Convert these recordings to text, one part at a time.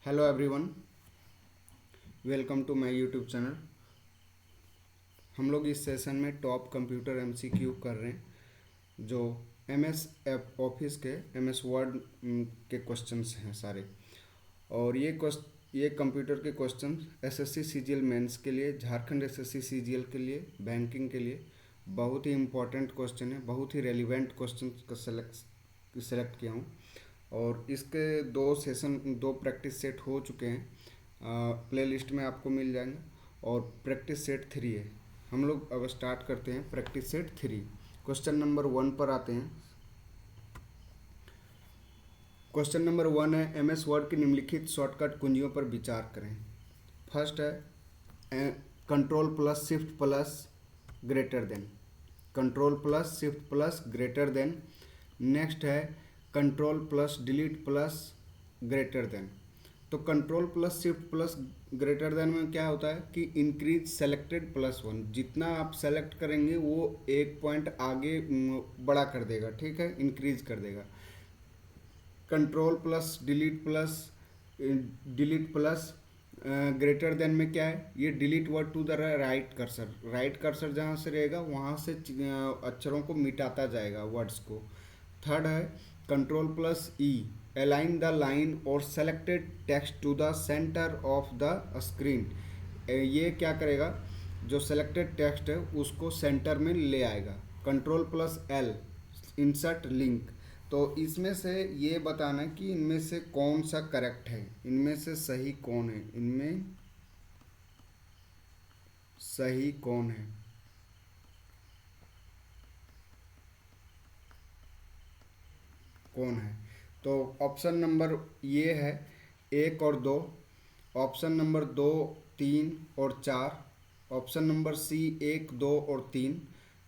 Hello everyone, welcome to my YouTube channel. हम लोग इस सेशन में टॉप कंप्यूटर एमसीक्यू कर रहे हैं जो एमएस ऑफिस के एमएस वर्ड के क्वेश्चंस हैं सारे। और ये कंप्यूटर के क्वेश्चन एसएससी सीजीएल मेंस के लिए, झारखंड एसएससी सीजीएल के लिए, बैंकिंग के लिए बहुत ही इम्पोर्टेंट क्वेश्चन है। बहुत ही रेलिवेंट क्वेश्चन का सेलेक्ट किया हूँ। और इसके दो प्रैक्टिस सेट हो चुके हैं, प्ले लिस्ट में आपको मिल जाएंगे। और प्रैक्टिस सेट 3 है। हम लोग अब स्टार्ट करते हैं प्रैक्टिस सेट 3। क्वेश्चन नंबर 1 पर आते हैं। क्वेश्चन नंबर 1 है, एमएस वर्ड की निम्नलिखित शॉर्टकट कुंजियों पर विचार करें। फर्स्ट है control plus shift plus greater than. Control plus shift plus greater than. Next है control plus delete plus greater than. तो control plus shift plus greater than में क्या होता है कि इंक्रीज सेलेक्टेड प्लस 1। जितना आप सेलेक्ट करेंगे वो एक पॉइंट आगे बड़ा कर देगा, ठीक है, इंक्रीज कर देगा। Control plus delete plus greater than में क्या है, ये delete word to the right cursor. Right cursor जहाँ से रहेगा वहाँ से अक्षरों को मिटाता जाएगा, वर्ड्स को। थर्ड है control plus E, align the line or selected text to the centre of the screen. ये क्या करेगा, जो सेलेक्टेड टेक्स्ट है उसको सेंटर में ले आएगा। Control plus L, insert link. तो इसमें से ये बताना है कि इनमें से कौन सा करेक्ट है, इनमें से सही कौन है, इनमें सही कौन है। कौन है तो ऑप्शन नंबर ये है 1 और 2, ऑप्शन नंबर 2, 3 और 4, ऑप्शन नंबर सी 1, 2 और 3,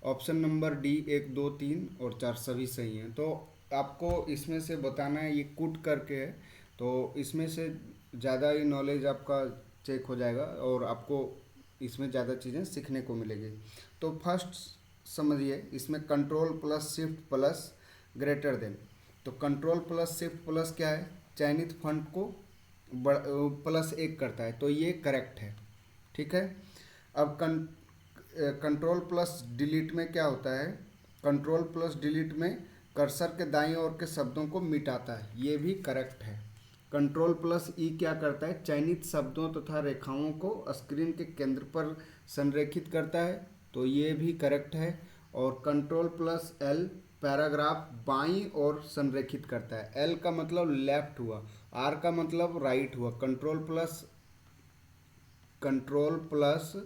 ऑप्शन नंबर डी 1, 2, 3 और 4 सभी सही हैं। तो आपको इसमें से बताना है, ये कुट करके है तो इसमें से ज़्यादा ही नॉलेज आपका चेक हो जाएगा और आपको इसमें ज़्यादा चीज़ें सीखने को मिलेगी। तो फर्स्ट समझिए, इसमें control plus shift plus greater than. तो कंट्रोल प्लस शिफ्ट प्लस क्या है, चयनित फंड को प्लस 1 करता है, तो ये करेक्ट है, ठीक है। अब कंट्रोल प्लस डिलीट में क्या होता है, कंट्रोल प्लस डिलीट में कर्सर के दाईं ओर के शब्दों को मिटाता है, ये भी करेक्ट है। कंट्रोल प्लस ई क्या करता है, चयनित शब्दों तथा रेखाओं को स्क्रीन के केंद्र पर संरेखित करता है, तो ये भी करेक्ट है। और कंट्रोल प्लस एल पैराग्राफ बाईं ओर संरेखित करता है। एल का मतलब लेफ्ट हुआ, आर का मतलब राइट हुआ। कंट्रोल प्लस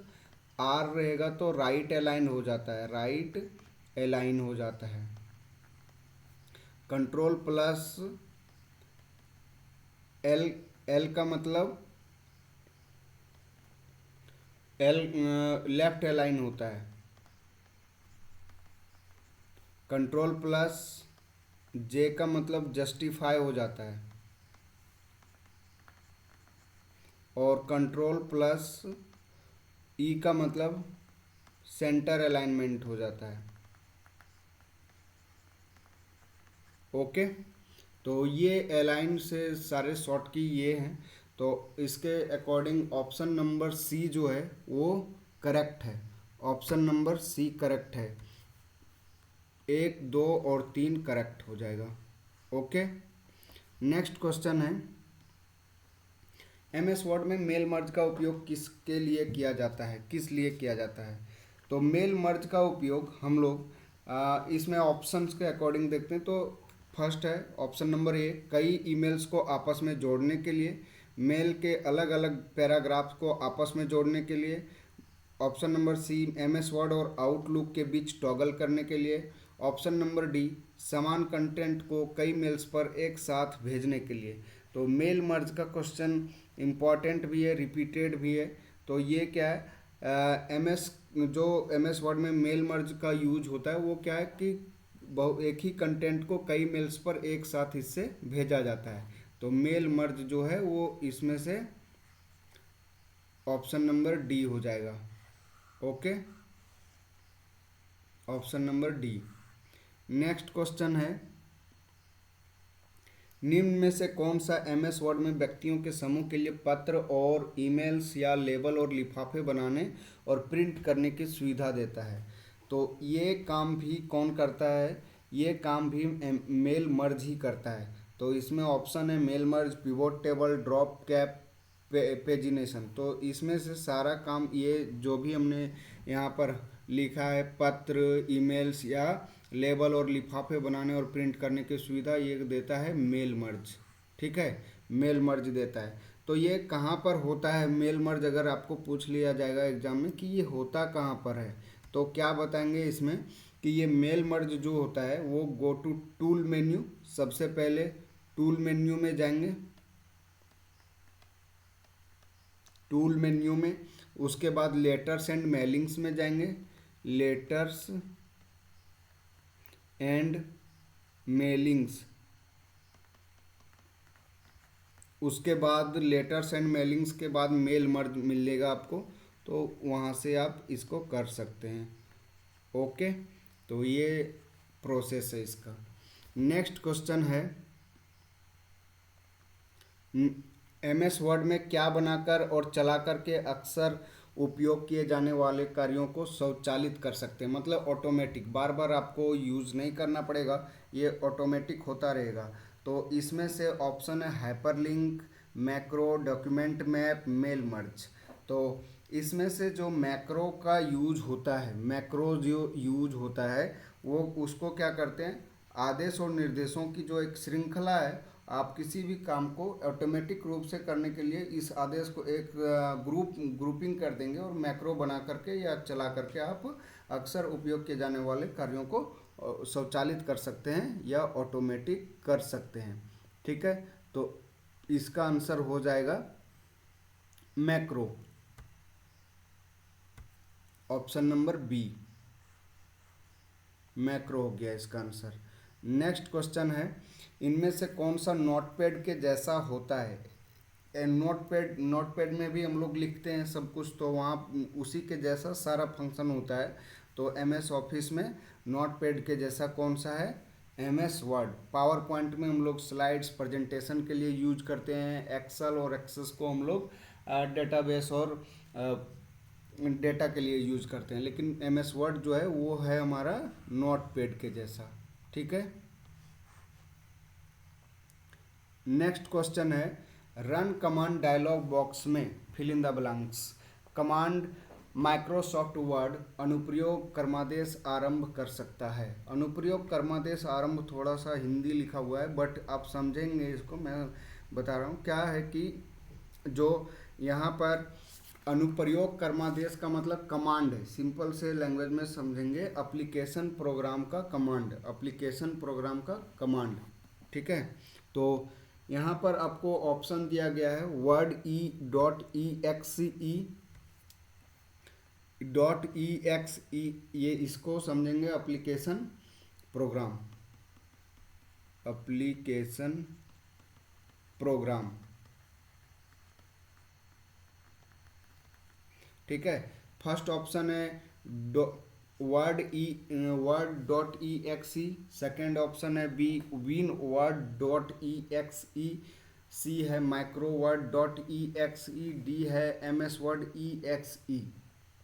आर रहेगा तो राइट अलाइन हो जाता है, राइट अलाइन हो जाता है। कंट्रोल प्लस एल, एल का मतलब एल लेफ्ट अलाइन होता है। कंट्रोल प्लस जे का मतलब जस्टिफाई हो जाता है। और कंट्रोल प्लस ई का मतलब सेंटर अलाइनमेंट हो जाता है। ओके, तो ये अलाइन से सारे शॉर्ट की ये हैं। तो इसके अकॉर्डिंग ऑप्शन नंबर सी जो है वो करेक्ट है। ऑप्शन नंबर सी करेक्ट है, 1, 2 और 3 करेक्ट हो जाएगा। ओके, नेक्स्ट क्वेश्चन है, एमएस वर्ड में मेल मर्ज का उपयोग किसके लिए किया जाता है, किस लिए किया जाता है। तो मेल मर्ज का उपयोग हम लोग इसमें ऑप्शंस के अकॉर्डिंग देखते हैं। तो फर्स्ट है ऑप्शन नंबर ए, कई ईमेल्स को आपस में जोड़ने के लिए, मेल के अलग अलग पैराग्राफ्स को आपस में जोड़ने के लिए। Option number C, MS Word और आउटलुक के बीच टॉगल करने के लिए। ऑप्शन नंबर डी, समान कंटेंट को कई मेल्स पर एक साथ भेजने के लिए। तो मेल मर्ज का क्वेश्चन इम्पॉर्टेंट भी है, रिपीटेड भी है। तो ये क्या है, जो एमएस वर्ड में मेल मर्ज का यूज होता है वो क्या है कि एक ही कंटेंट को कई मेल्स पर एक साथ इससे भेजा जाता है। तो मेल मर्ज जो है वो इसमें से ऑप्शन नंबर डी हो जाएगा। Okay, option number D. Next question है, निम्न में से कौन सा एमएस वर्ड में व्यक्तियों के समूह के लिए पत्र और ईमेल्स या लेबल और लिफाफे बनाने और प्रिंट करने की सुविधा देता है? तो ये काम भी कौन करता है? ये काम भी मेल मर्ज ही करता है। तो इसमें ऑप्शन है mail merge, pivot table, drop cap, pagination. तो इसमें से सारा काम ये जो भी हमने यहाँ पर लिखा है, पत्र, ईमेल्स या लेबल और लिफाफे बनाने और प्रिंट करने की सुविधा, ये देता है मेल मर्ज। ठीक है, मेल मर्ज देता है। तो ये कहाँ पर होता है मेल मर्ज? अगर आपको पूछ लिया जाएगा एग्जाम में कि ये होता कहाँ पर है, तो क्या बताएंगे इसमें कि ये मेल मर्ज जो होता है वो गो टू टूल मेन्यू, सबसे पहले टूल मेन्यू में जाएंगे, टूल मेन्यू में, उसके बाद लेटर्स एंड मेलिंग्स में जाएंगे, लेटर्स एंड मेलिंग्स, उसके बाद लेटर्स एंड मेलिंग्स के बाद मेल मर्ज मिलेगा आपको, तो वहाँ से आप इसको कर सकते हैं। ओके, तो ये प्रोसेस है इसका। नेक्स्ट क्वेश्चन है, एमएस वर्ड में क्या बनाकर और चलाकर के अक्सर उपयोग किए जाने वाले कार्यों को स्वचालित कर सकते हैं? मतलब ऑटोमेटिक, बार बार आपको यूज़ नहीं करना पड़ेगा, ये ऑटोमेटिक होता रहेगा। तो इसमें से ऑप्शन है hyperlink, macro, document map, mail merge. तो इसमें से जो मैक्रो का यूज होता है, मैक्रो जो यूज होता है वो उसको क्या करते हैं, आदेश और निर्देशों की जो एक श्रृंखला है, आप किसी भी काम को ऑटोमेटिक रूप से करने के लिए इस आदेश को एक ग्रुपिंग कर देंगे और मैक्रो बना करके या चला करके आप अक्सर उपयोग किए जाने वाले कार्यों को स्वचालित कर सकते हैं या ऑटोमेटिक कर सकते हैं। ठीक है, तो इसका आंसर हो जाएगा macro, option number B, macro हो गया इसका आंसर। नेक्स्ट क्वेश्चन है, इनमें से कौन सा नोटपैड के जैसा होता है? नोटपैड में भी हम लोग लिखते हैं सब कुछ, तो वहाँ उसी के जैसा सारा फंक्शन होता है। तो एमएस ऑफिस में नोटपैड के जैसा कौन सा है? MS word. पावर पॉइंट में हम लोग स्लाइड्स प्रेजेंटेशन के लिए यूज करते हैं, एक्सेल और एक्सेस को हम लोग डेटाबेस और डेटा के लिए यूज करते हैं, लेकिन एमएस वर्ड जो है वो है हमारा नोटपैड के जैसा। ठीक है, नेक्स्ट क्वेश्चन है, रन कमांड डायलॉग बॉक्स में fill in the blanks command Microsoft Word अनुप्रयोग कर्मादेश आरंभ कर सकता है। अनुप्रयोग कर्मादेश आरंभ थोड़ा सा हिंदी लिखा हुआ है, बट आप समझेंगे इसको, मैं बता रहा हूँ क्या है कि जो यहाँ पर अनुप्रयोग कर्मादेश का मतलब कमांड है, सिंपल से लैंग्वेज में समझेंगे, एप्लीकेशन प्रोग्राम का कमांड, एप्लीकेशन प्रोग्राम का कमांड। ठीक है, तो यहाँ पर आपको ऑप्शन दिया गया है वर्ड .exe, ये इसको समझेंगे एप्लीकेशन प्रोग्राम, एप्लीकेशन प्रोग्राम। ठीक है, फर्स्ट ऑप्शन है word.exe, सेकेंड ऑप्शन है विन word.exe, सी है माइक्रो word.exe, डी है ms word.exe।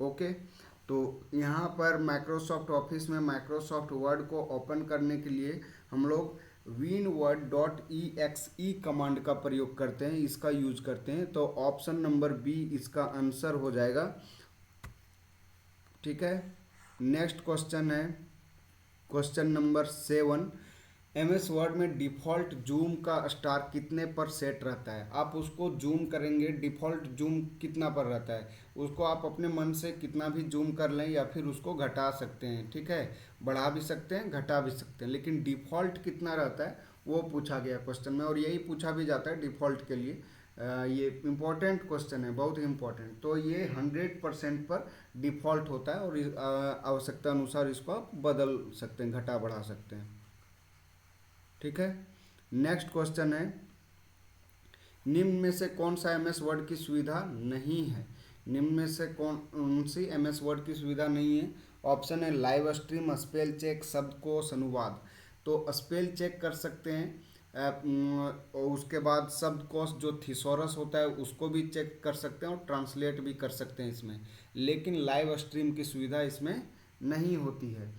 ओके, तो यहाँ पर माइक्रोसॉफ्ट ऑफिस में माइक्रोसॉफ्ट वर्ड को ओपन करने के लिए हम लोग winword.exe कमांड का प्रयोग करते हैं, इसका यूज करते हैं। तो ऑप्शन नंबर बी इसका आंसर हो जाएगा। ठीक है, नेक्स्ट क्वेश्चन है क्वेश्चन नंबर 7, एमएस वर्ड में डिफ़ॉल्ट जूम का स्टार कितने पर सेट रहता है? आप उसको जूम करेंगे, डिफ़ॉल्ट जूम कितना पर रहता है, उसको आप अपने मन से कितना भी जूम कर लें या फिर उसको घटा सकते हैं। ठीक है, बढ़ा भी सकते हैं, घटा भी सकते हैं, लेकिन डिफ़ॉल्ट कितना रहता है वो पूछा गया क्वेश्चन में, और यही पूछा भी जाता है डिफ़ॉल्ट के लिए। ये इम्पोर्टेंट क्वेश्चन है, बहुत ही इम्पोर्टेंट। तो ये 100% पर डिफ़ॉल्ट होता है और आवश्यकता अनुसार इसको आप बदल सकते हैं, घटा बढ़ा सकते हैं। ठीक है, नेक्स्ट क्वेश्चन है, निम्न में से कौन सा एमएस वर्ड की सुविधा नहीं है? निम्न में से कौन सी एमएस वर्ड की सुविधा नहीं है? ऑप्शन है लाइव स्ट्रीम, स्पेल चेक, शब्दकोश, अनुवाद। तो स्पेल चेक कर सकते हैं, और उसके बाद शब्दकोश जो थिसॉरस होता है उसको भी चेक कर सकते हैं और ट्रांसलेट भी कर सकते हैं इसमें। लेकिन लाइव स्ट्रीम की सुविधा इसमें नहीं होती है।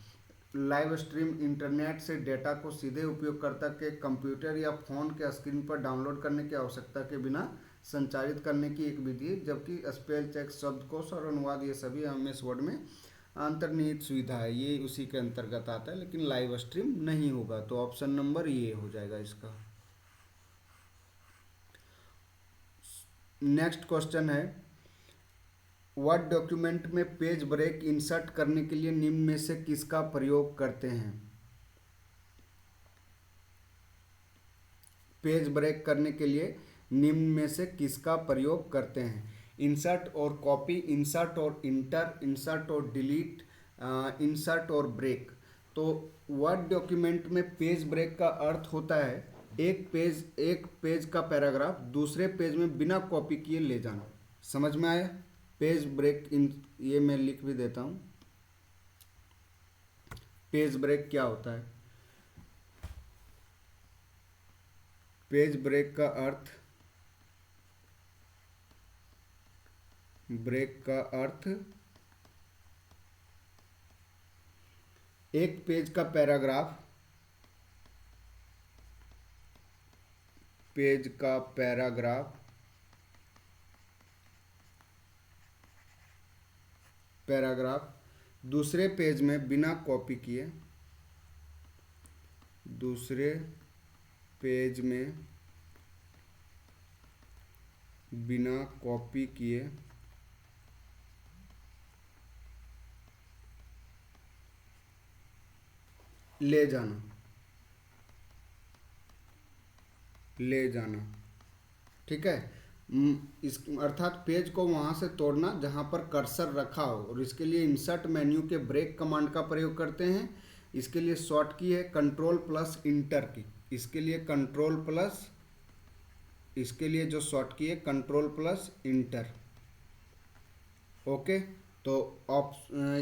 लाइव स्ट्रीम इंटरनेट से डेटा को सीधे उपयोगकर्ता के कंप्यूटर या फ़ोन के स्क्रीन पर डाउनलोड करने की आवश्यकता के बिना संचारित करने की एक विधि है, जबकि स्पेल चेक, शब्दकोश और अनुवाद ये सभी एमएस वर्ड में अंतर्निहित सुविधा है, ये उसी के अंतर्गत आता है, लेकिन लाइव स्ट्रीम नहीं होगा। तो ऑप्शन नंबर ये हो जाएगा इसका। नेक्स्ट क्वेश्चन है, वर्ड डॉक्यूमेंट में पेज ब्रेक इंसर्ट करने के लिए निम्न में से किसका प्रयोग करते हैं? पेज ब्रेक करने के लिए निम्न में से किसका प्रयोग करते हैं? इंसर्ट और कॉपी, इंसर्ट और इंटर, इंसर्ट और डिलीट, इंसर्ट और ब्रेक। तो वर्ड डॉक्यूमेंट में पेज ब्रेक का अर्थ होता है एक पेज का पैराग्राफ दूसरे पेज में बिना कॉपी किए ले जाना। समझ में आया? पेज ब्रेक ये मैं लिख भी देता हूँ। पेज ब्रेक क्या होता है? पेज ब्रेक का अर्थ, एक पेज का पैराग्राफ, पैराग्राफ दूसरे पेज में बिना कॉपी किए, दूसरे पेज में बिना कॉपी किए ले जाना, ठीक है। इस अर्थात पेज को वहां से तोड़ना जहां पर कर्सर रखा हो, और इसके लिए इंसर्ट मेन्यू के ब्रेक कमांड का प्रयोग करते हैं। इसके लिए शॉर्ट की है कंट्रोल प्लस इंटर की, इसके लिए जो शॉर्ट की है कंट्रोल प्लस इंटर। ओके, तो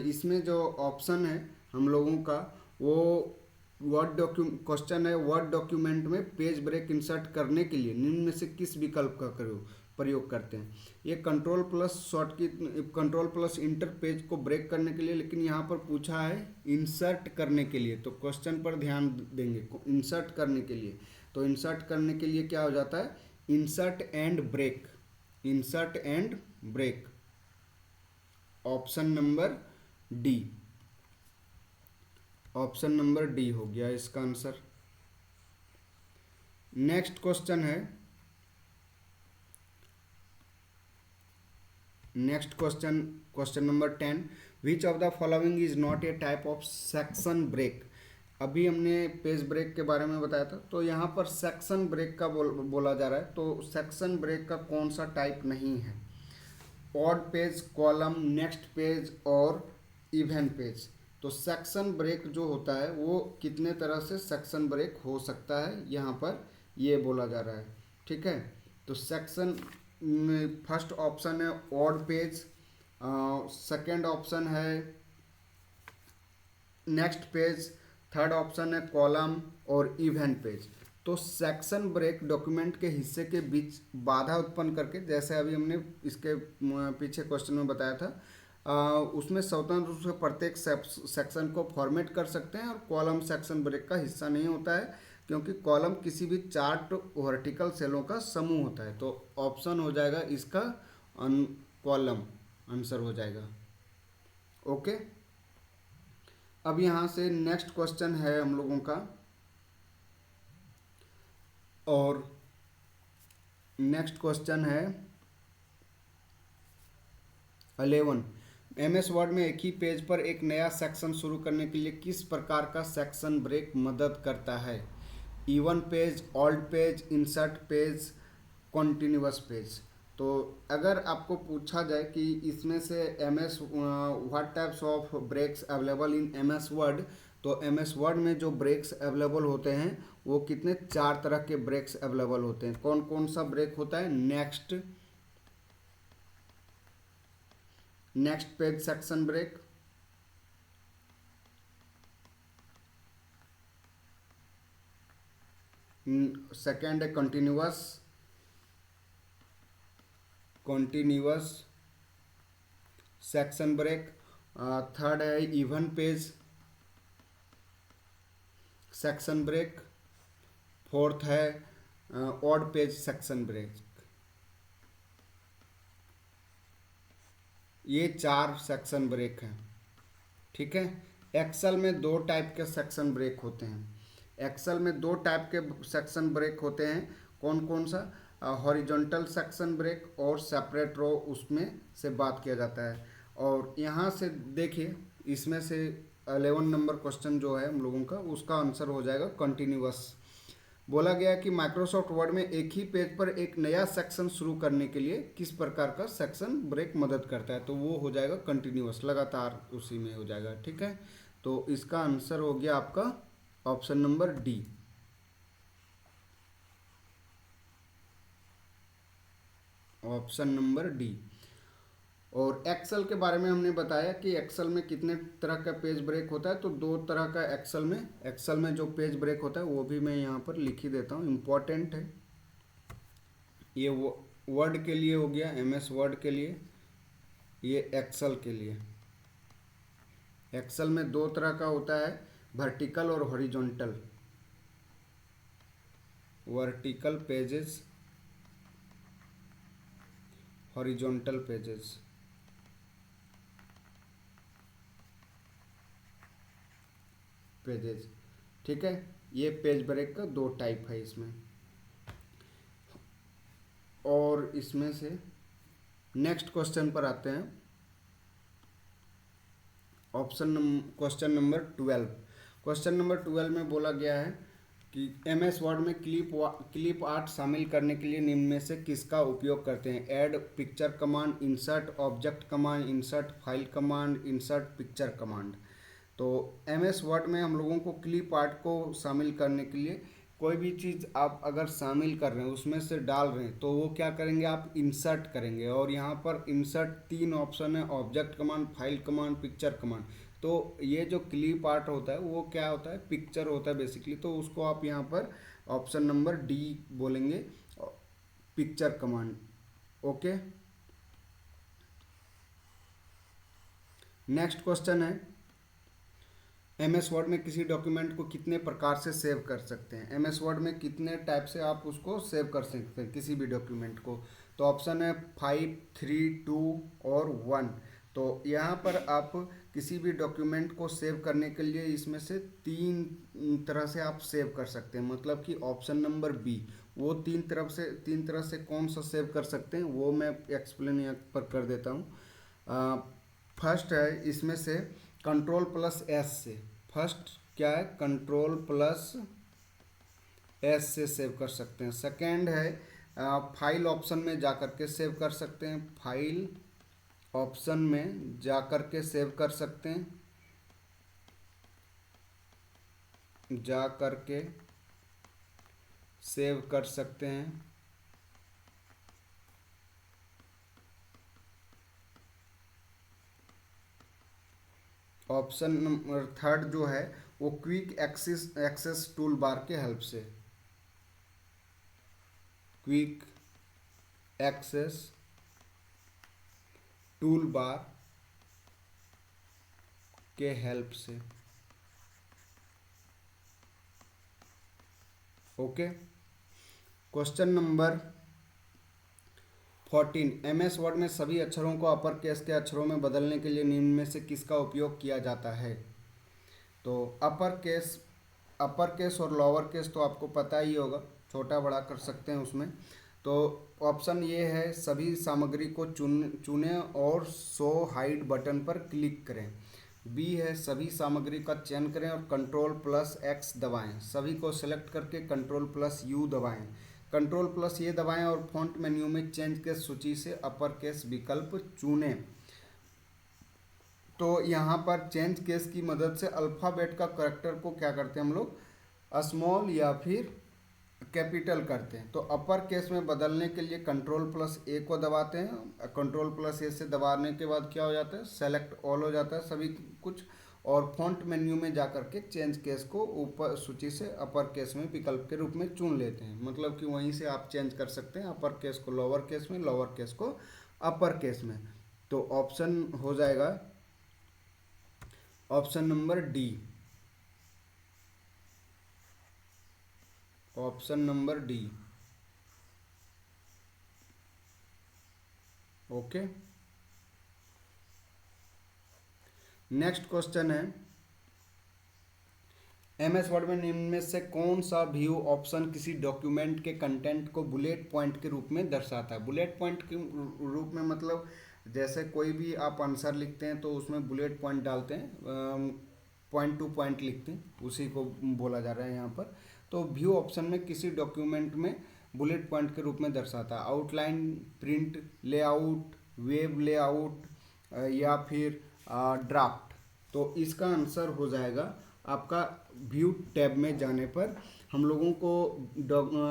इसमें जो ऑप्शन है हम लोगों का वो क्वेश्चन है, वर्ड डॉक्यूमेंट में पेज ब्रेक इंसर्ट करने के लिए निम्न में से किस विकल्प का प्रयोग करते हैं? ये कंट्रोल प्लस इंटर पेज को ब्रेक करने के लिए, लेकिन यहाँ पर पूछा है इंसर्ट करने के लिए, तो क्वेश्चन पर ध्यान देंगे। इंसर्ट करने के लिए, तो इंसर्ट करने के लिए क्या हो जाता है? Insert and break, option number D हो गया इसका answer. Next question number 10, which of the following is not a type of section break? अभी हमने पेज ब्रेक के बारे में बताया था, तो यहाँ पर सेक्शन ब्रेक का बोला जा रहा है। तो सेक्शन ब्रेक का कौन सा टाइप नहीं है? Odd page, column, next page और इवन पेज। तो सेक्शन ब्रेक जो होता है वो कितने तरह से सेक्शन ब्रेक हो सकता है, यहाँ पर ये बोला जा रहा है, ठीक है। तो सेक्शन फर्स्ट ऑप्शन है ऑड पेज, सेकंड ऑप्शन है नेक्स्ट पेज, थर्ड ऑप्शन है कॉलम और इवन पेज। तो सेक्शन ब्रेक डॉक्यूमेंट के हिस्से के बीच बाधा उत्पन्न करके, जैसे अभी हमने इसके पीछे क्वेश्चन में बताया था, उसमें स्वतंत्र रूप से प्रत्येक सेक्शन को फॉर्मेट कर सकते हैं। और कॉलम सेक्शन ब्रेक का हिस्सा नहीं होता है, क्योंकि कॉलम किसी भी चार्ट वर्टिकल सेलों का समूह होता है। तो ऑप्शन हो जाएगा इसका कॉलम आंसर हो जाएगा। ओके, अब यहाँ से नेक्स्ट क्वेश्चन है हम लोगों का, और नेक्स्ट क्वेश्चन है 11, एमएस वर्ड में एक ही पेज पर एक नया सेक्शन शुरू करने के लिए किस प्रकार का सेक्शन ब्रेक मदद करता है? Even page, old page, insert page, continuous page. तो अगर आपको पूछा जाए कि इसमें से MS what types of breaks available in MS Word, तो एमएस वर्ड में जो ब्रेक्स अवेलेबल होते हैं वो कितने 4 तरह के ब्रेक्स अवेलेबल होते हैं। कौन कौन सा ब्रेक होता है? Next page section break, second है कॉन्टिन्यूअस सेक्शन ब्रेक। थर्ड है even page section break. Fourth है ऑड पेज सेक्शन ब्रेक। ये 4 सेक्शन ब्रेक हैं, ठीक है। एक्सेल में 2 टाइप के सेक्शन ब्रेक होते हैं। एक्सेल में 2 टाइप के सेक्शन ब्रेक होते हैं। कौन कौन सा? हॉरिजॉन्टल सेक्शन ब्रेक और सेपरेट रो, उसमें से बात किया जाता है। और यहाँ से देखिए, इसमें से 11 नंबर क्वेश्चन जो है हम लोगों का, उसका आंसर हो जाएगा कंटिन्यूअस। बोला गया कि माइक्रोसॉफ्ट वर्ड में एक ही पेज पर एक नया सेक्शन शुरू करने के लिए किस प्रकार का सेक्शन ब्रेक मदद करता है, तो वो हो जाएगा कंटिन्यूअस, लगातार उसी में हो जाएगा, ठीक है। तो इसका आंसर हो गया आपका option number D. Option number D. और एक्सेल के बारे में हमने बताया कि एक्सेल में कितने तरह का पेज ब्रेक होता है, तो 2 तरह का एक्सेल में जो पेज ब्रेक होता है वो भी मैं यहाँ पर लिख ही देता हूँ, इम्पॉर्टेंट है। ये वर्ड के लिए हो गया, MS वर्ड के लिए, ये एक्सेल के लिए। एक्सेल में 2 तरह का होता है, वर्टिकल और horizontal. Vertical pages, horizontal pages. ठीक है, ये पेज ब्रेक का 2 टाइप है इसमें। और इसमें से नेक्स्ट क्वेश्चन पर आते हैं। Question number 12। क्वेश्चन नंबर 12 में बोला गया है कि MS वर्ड में क्लिप आर्ट शामिल करने के लिए निम्न में से किसका उपयोग करते हैं? Add picture command, insert object command, insert file command, insert picture command. तो MS वर्ड में हम लोगों को क्लिप आर्ट को शामिल करने के लिए कोई भी चीज़ आप अगर शामिल कर रहे हैं, उसमें से डाल रहे हैं, तो वो क्या करेंगे, आप इंसर्ट करेंगे। और यहाँ पर इंसर्ट 3 ऑप्शन है, object command, file command, picture command. तो ये जो क्लिप आर्ट होता है वो क्या होता है, पिक्चर होता है बेसिकली। तो उसको आप यहाँ पर ऑप्शन नंबर डी बोलेंगे, picture command. Okay, next question है, MS वर्ड में किसी डॉक्यूमेंट को कितने प्रकार से सेव कर सकते हैं? MS वर्ड में कितने टाइप से आप उसको सेव कर सकते हैं किसी भी डॉक्यूमेंट को? तो ऑप्शन है 5, 3, 2 और 1। तो यहाँ पर आप किसी भी डॉक्यूमेंट को सेव करने के लिए इसमें से 3 तरह से आप सेव कर सकते हैं। मतलब कि ऑप्शन नंबर बी, वो 3 तरह से कौन सा सेव कर सकते हैं वो मैं एक्सप्लेन यहाँ पर कर देता हूँ। फर्स्ट है इसमें से Ctrl+S से। फर्स्ट क्या है, Ctrl+S से सेव कर सकते हैं। सेकेंड है फाइल ऑप्शन में जा कर के सेव कर सकते हैं। फाइल ऑप्शन में जा कर के सेव कर सकते हैं, जा कर के सेव कर सकते हैं। ऑप्शन नंबर थर्ड जो है वो क्विक एक्सेस टूल बार के हेल्प से, क्विक एक्सेस टूल बार के हेल्प से। Okay, question number 14। MS word में सभी अक्षरों को अपर केस के अक्षरों में बदलने के लिए निम्न में से किसका उपयोग किया जाता है? तो अपर केस और लोअर केस तो आपको पता ही होगा, छोटा बड़ा कर सकते हैं उसमें। तो ऑप्शन ये है, सभी सामग्री को चुनें और शो हाइड बटन पर क्लिक करें। बी है, सभी सामग्री का चयन करें और Ctrl+X दबाएं। सभी को सेलेक्ट करके Ctrl+U दबाएं। Ctrl+ ये दबाएं और फॉन्ट मेन्यू में चेंज केस सूची से अपर केस विकल्प चुनें। तो यहाँ पर चेंज केस की मदद से अल्फ़ाबेट का करैक्टर को क्या करते हैं हम लोग, स्मॉल या फिर कैपिटल करते हैं। तो अपर केस में बदलने के लिए Ctrl+A को दबाते हैं। Ctrl+A से दबाने के बाद क्या हो जाता है, सेलेक्ट ऑल हो जाता है सभी कुछ। और फॉन्ट मेन्यू में जा करके चेंज केस को ऊपर सूची से अपर केस में विकल्प के रूप में चुन लेते हैं। मतलब कि वहीं से आप चेंज कर सकते हैं, अपर केस को लोअर केस में, लोअर केस को अपर केस में। तो ऑप्शन हो जाएगा option number D, option number D. Okay, next question है, एमएस वर्ड में निम्न में से कौन सा व्यू ऑप्शन किसी डॉक्यूमेंट के कंटेंट को बुलेट पॉइंट के रूप में दर्शाता है? बुलेट पॉइंट के रूप में मतलब जैसे कोई भी आप आंसर लिखते हैं तो उसमें बुलेट पॉइंट डालते हैं, पॉइंट टू पॉइंट लिखते हैं, उसी को बोला जा रहा है यहाँ पर। तो व्यू ऑप्शन में किसी डॉक्यूमेंट में बुलेट पॉइंट के रूप में दर्शाता है। Outline, print, layout, web layout या फिर ड्राफ्ट। तो इसका आंसर हो जाएगा आपका व्यू टैब में जाने पर हम लोगों को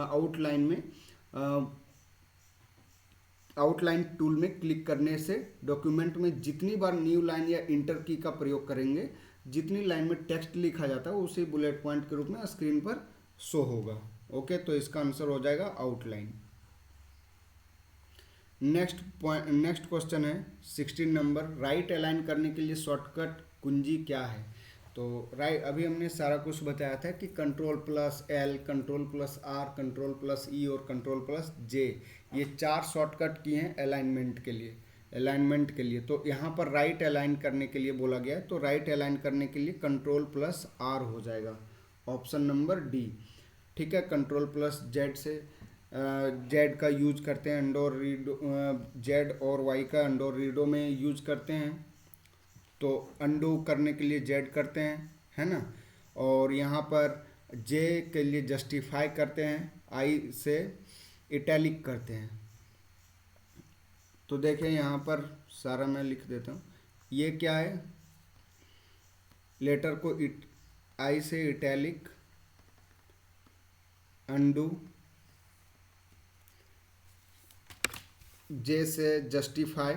आउटलाइन में आउटलाइन टूल में क्लिक करने से डॉक्यूमेंट में जितनी बार न्यू लाइन या इंटर की का प्रयोग करेंगे, जितनी लाइन में टेक्स्ट लिखा जाता है उसी बुलेट पॉइंट के रूप में स्क्रीन पर शो होगा। ओके, तो इसका आंसर हो जाएगा आउटलाइन। नेक्स्ट क्वेश्चन है 16 नंबर, राइट अलाइन करने के लिए शॉर्टकट कुंजी क्या है? तो राइट, अभी हमने सारा कुछ बताया था कि control plus L, control plus R, control plus E और कंट्रोल प्लस जे, ये 4 शॉर्टकट की हैं अलाइनमेंट के लिए। तो यहाँ पर राइट अलाइन करने के लिए बोला गया है, तो राइट अलाइन करने के लिए कंट्रोल प्लस आर हो जाएगा, ऑप्शन नंबर डी। ठीक है, कंट्रोल प्लस जेड से जेड का यूज करते हैं, अंडोर रीडो, जेड और वाई का अंडोर रीडो में यूज करते हैं, तो अंडू करने के लिए जेड करते हैं, है ना। और यहाँ पर जे के लिए जस्टिफाई करते हैं, आई से इटैलिक करते हैं। तो देखें यहाँ पर सारा मैं लिख देता हूँ, ये क्या है, लेटर को आई से इटैलिक, अंडू, जे से जस्टिफाई,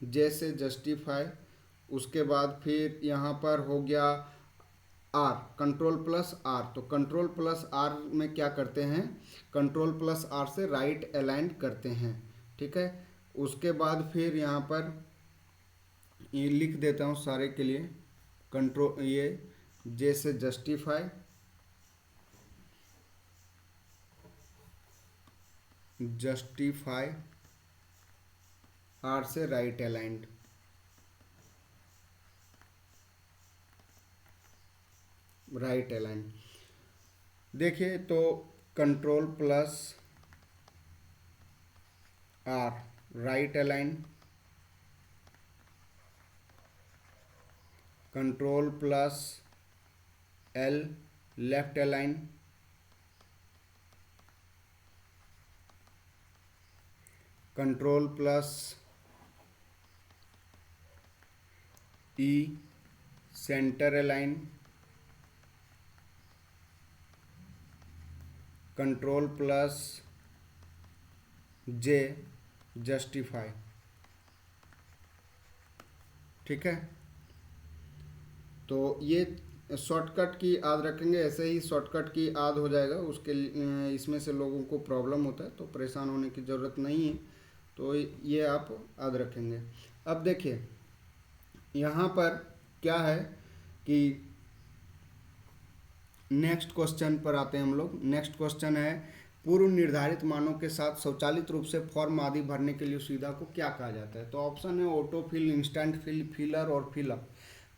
जे से जस्टिफाई, उसके बाद फिर यहाँ पर हो गया आर, कंट्रोल प्लस आर। तो कंट्रोल प्लस आर में क्या करते हैं, कंट्रोल प्लस आर से राइट अलाइन करते हैं। ठीक है, उसके बाद फिर यहाँ पर ये लिख देता हूँ सारे के लिए, कंट्रोल ये जे से जस्टिफाई, जस्टिफाई, आर से राइट अलाइंड। राइट अलाइन देखिए, तो control plus R right align, control plus L left align, control plus E centre align, control plus J justify. ठीक है, तो ये शॉर्टकट की याद रखेंगे, ऐसे ही शॉर्टकट की याद हो जाएगा। उसके लिए इसमें से लोगों को प्रॉब्लम होता है, तो परेशान होने की ज़रूरत नहीं है, तो ये आप याद रखेंगे। अब देखिए यहाँ पर क्या है कि नेक्स्ट क्वेश्चन पर आते हैं हम लोग। नेक्स्ट क्वेश्चन है, पूर्व निर्धारित मानों के साथ स्वचालित रूप से फॉर्म आदि भरने के लिए सुविधा को क्या कहा जाता है? तो ऑप्शन है auto fill, instant fill, filler और फिलअप।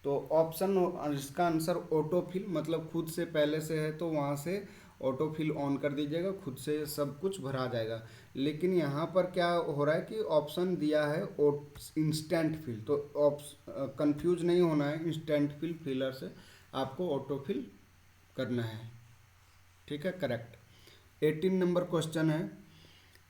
तो ऑप्शन, इसका आंसर ऑटो फिल, मतलब खुद से पहले से है तो वहाँ से ऑटो फिल ऑन कर दीजिएगा, खुद से सब कुछ भरा जाएगा। लेकिन यहाँ पर क्या हो रहा है कि ऑप्शन दिया है इंस्टेंट फिल, तो कंफ्यूज नहीं होना है, इंस्टेंट फिल फिलर से आपको ऑटो फिल करना है। ठीक है, करेक्ट। 18 नंबर क्वेश्चन है,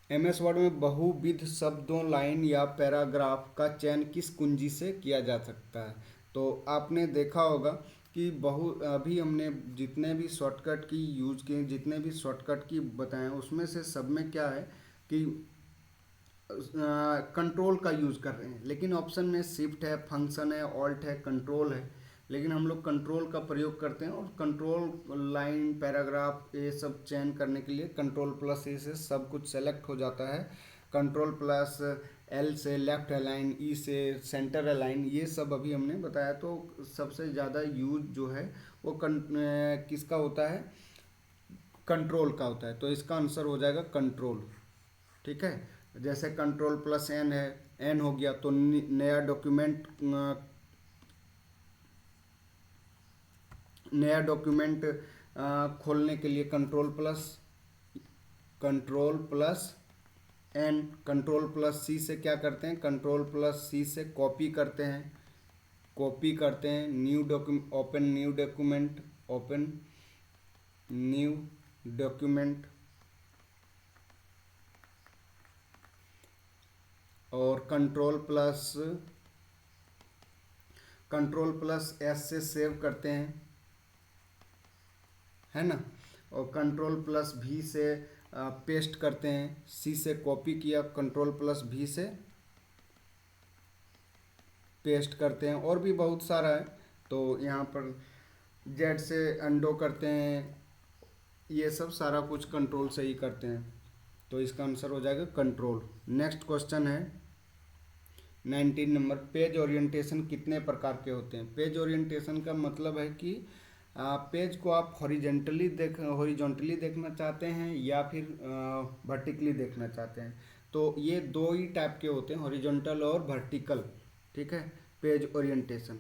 एमएस वर्ड में बहुविध शब्दों, लाइन या पैराग्राफ का चयन किस कुंजी से किया जा सकता है? तो आपने देखा होगा कि अभी हमने जितने भी शॉर्टकट की यूज़ किए, जितने भी शॉर्टकट की बताएं, उसमें से सब में क्या है कि कंट्रोल का यूज़ कर रहे हैं, लेकिन ऑप्शन में शिफ्ट है, फंक्शन है, ऑल्ट है, कंट्रोल है, लेकिन हम लोग कंट्रोल का प्रयोग करते हैं। और कंट्रोल लाइन, पैराग्राफ, ये सब चयन करने के लिए कंट्रोल प्लस ए से सब कुछ सेलेक्ट हो जाता है। कंट्रोल प्लस एल से लेफ्ट अलाइन, ई से सेंटर अलाइन, ये सब अभी हमने बताया। तो सबसे ज़्यादा यूज जो है वो किसका होता है? कंट्रोल का होता है। तो इसका आंसर हो जाएगा कंट्रोल। ठीक है, जैसे कंट्रोल प्लस एन है, एन हो गया तो नया डॉक्यूमेंट खोलने के लिए control plus N, control plus C से क्या करते हैं? कंट्रोल प्लस सी से कॉपी करते हैं, ओपन न्यू डॉक्यूमेंट, और कंट्रोल प्लस एस से सेव करते हैं, है ना। और कंट्रोल प्लस भी से पेस्ट करते हैं, सी से कॉपी किया, कंट्रोल प्लस भी से पेस्ट करते हैं, और भी बहुत सारा है। तो यहाँ पर जेड से अंडो करते हैं, ये सब सारा कुछ कंट्रोल से ही करते हैं। तो इसका आंसर हो जाएगा कंट्रोल। नेक्स्ट क्वेश्चन है 19 नंबर, पेज ओरिएंटेशन कितने प्रकार के होते हैं? पेज ओरिएंटेशन का मतलब है कि पेज को आप हॉरिजॉन्टली देखना चाहते हैं या फिर वर्टिकली देखना चाहते हैं। तो ये दो ही टाइप के होते हैं, हॉरिजॉन्टल और वर्टिकल। ठीक है, पेज ओरिएंटेशन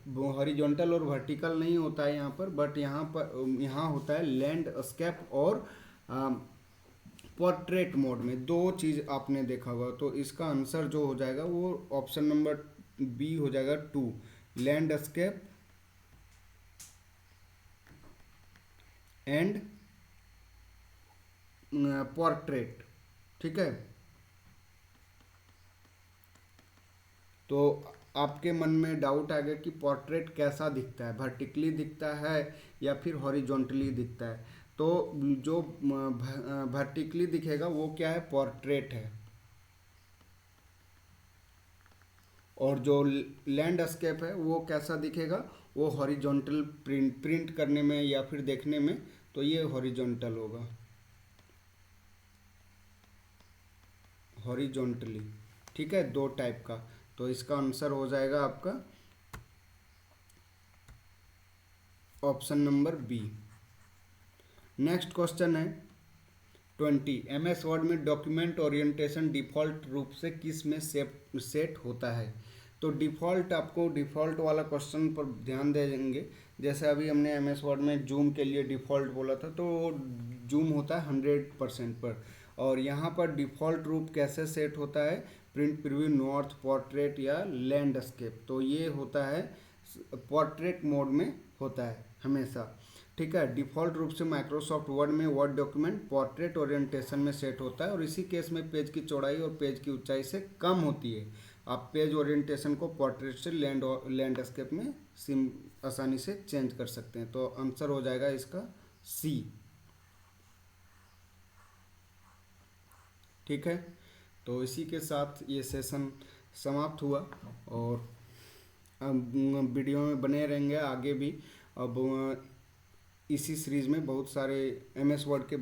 हॉरिजॉन्टल और वर्टिकल नहीं होता है यहाँ पर, बट यहाँ होता है लैंडस्केप और पोर्ट्रेट मोड में। दो चीज़ आपने देखा होगा। तो इसका आंसर जो हो जाएगा वो ऑप्शन नंबर बी हो जाएगा 2, लैंडस्केप एंड पोर्ट्रेट। ठीक है, तो आपके मन में डाउट आ गया कि पोर्ट्रेट कैसा दिखता है, वर्टिकली दिखता है या फिर हॉरिजॉन्टली दिखता है। तो जो वर्टिकली दिखेगा वो क्या है? पोर्ट्रेट है। और जो लैंडस्केप है वो कैसा दिखेगा? वो हॉरिजॉन्टल, प्रिंट करने में या फिर देखने में, तो ये हॉरिजॉन्टल होगा, हॉरिजॉन्टली। ठीक है, दो टाइप का। तो इसका आंसर हो जाएगा आपका option number B. Next question है 20, MS वर्ड में डॉक्यूमेंट ओरिएंटेशन डिफ़ॉल्ट रूप से किस में सेट होता है? तो डिफ़ॉल्ट वाला क्वेश्चन पर ध्यान देंगे। जैसे अभी हमने MS वर्ड में जूम के लिए डिफ़ॉल्ट बोला था, तो जूम होता है 100% पर। और यहाँ पर डिफ़ॉल्ट रूप कैसे सेट होता है? प्रिंट प्रीव्यू, नॉर्थ, पोर्ट्रेट या लैंडस्केप। तो ये होता है पोर्ट्रेट मोड में होता है हमेशा। ठीक है, डिफ़ॉल्ट रूप से माइक्रोसॉफ्ट वर्ड में वर्ड डॉक्यूमेंट पोर्ट्रेट ओरिएंटेशन में सेट होता है, और इसी केस में पेज की चौड़ाई और पेज की ऊंचाई से कम होती है। आप पेज ओरिएंटेशन को पोर्ट्रेट से लैंडस्केप में आसानी से चेंज कर सकते हैं। तो आंसर हो जाएगा इसका सी। ठीक है, तो इसी के साथ ये सेशन समाप्त हुआ, और वीडियो में बने रहेंगे आगे भी। अब इसी सीरीज़ में बहुत सारे MS वर्ड के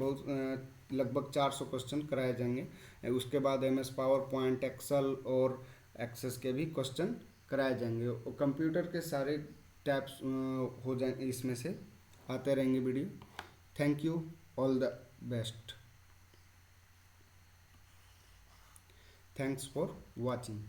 लगभग 400 क्वेश्चन कराए जाएंगे। उसके बाद MS पावर पॉइंट, एक्सेल और एक्सेस के भी क्वेश्चन कराए जाएंगे, और कंप्यूटर के सारे टैब्स हो जाएंगे, इसमें से आते रहेंगे video. Thank you, all the best, thanks for watching.